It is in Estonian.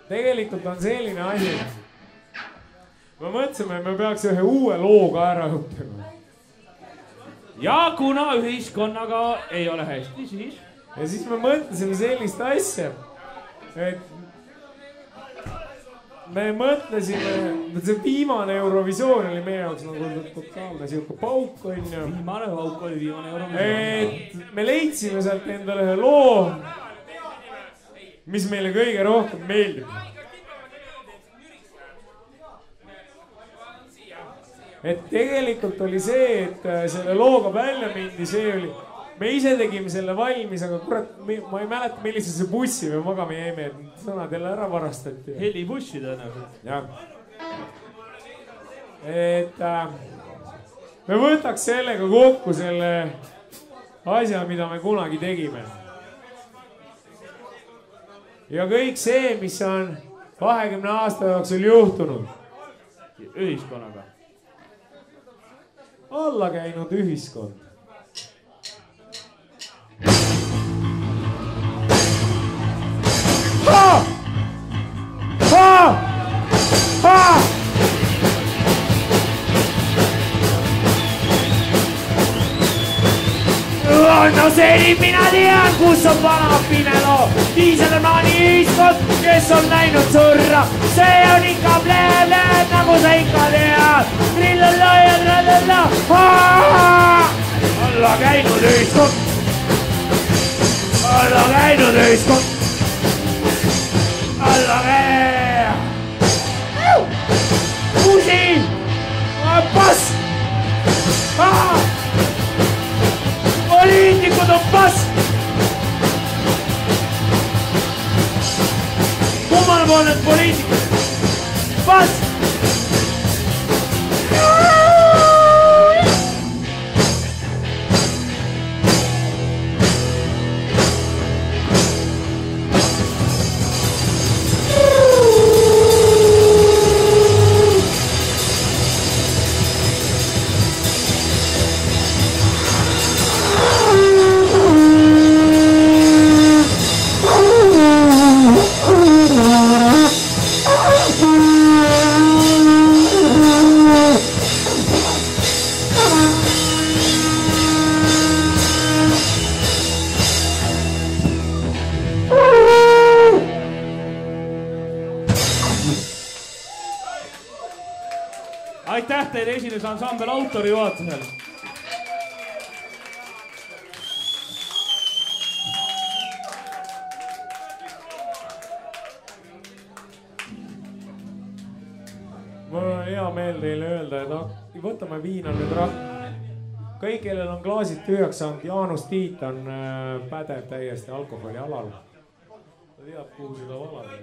tegelikult on selline asi. Me mõtlesime, et me peaks ühe uue looga ära õppima. Ja kuna ühiskonnaga ei ole hästi, siis? Ja siis me mõtlesime sellist asja, et me mõtlesime, see viimane Eurovisioon oli meie jaoks nagu totaalne siuke pauk, on ju. Viimane pauk oli viimane Eurovisioon. Et me leidsime sealt endale ühe loo, mis meile kõige rohkem meeldib. Et tegelikult oli see, et selle looga välja mindi, see oli, me ise tegime selle valmis, aga kurat, ma ei mäleta, millisesse bussi me magama jäime, et sõnad jälle ära varastati. Helibussi tõenäoliselt. Jah. Et me võtaks sellega kokku selle asja, mida me kunagi tegime. Ja kõik see, mis on 20 aasta jooksul juhtunud. Ühiskonnaga. Alla käinud ühiskond. Ha! Ha! Ha! No seni mina tean, kus on vana Pinelo. Diiselmaani ühiskond, kes on läinud surra. See on ikka pleeb, nagu sa ikka tead. Trillala ja trallala. Alla käinud ühiskond. Alla käinud ühiskond. Alla käinud. Kusi! Pask! Poliitikud on pask! Kummal pool need poliitikud? Pask! Aitäh teile esines ansambel autori juhatusel. Mul on hea meel teile öelda, et võtame viina nüüd kõik, kellel on klaasid tühjaks saanud, Jaanus Tiit on pädev täiesti alkoholi alal. Ta teab, kuhu seda valada.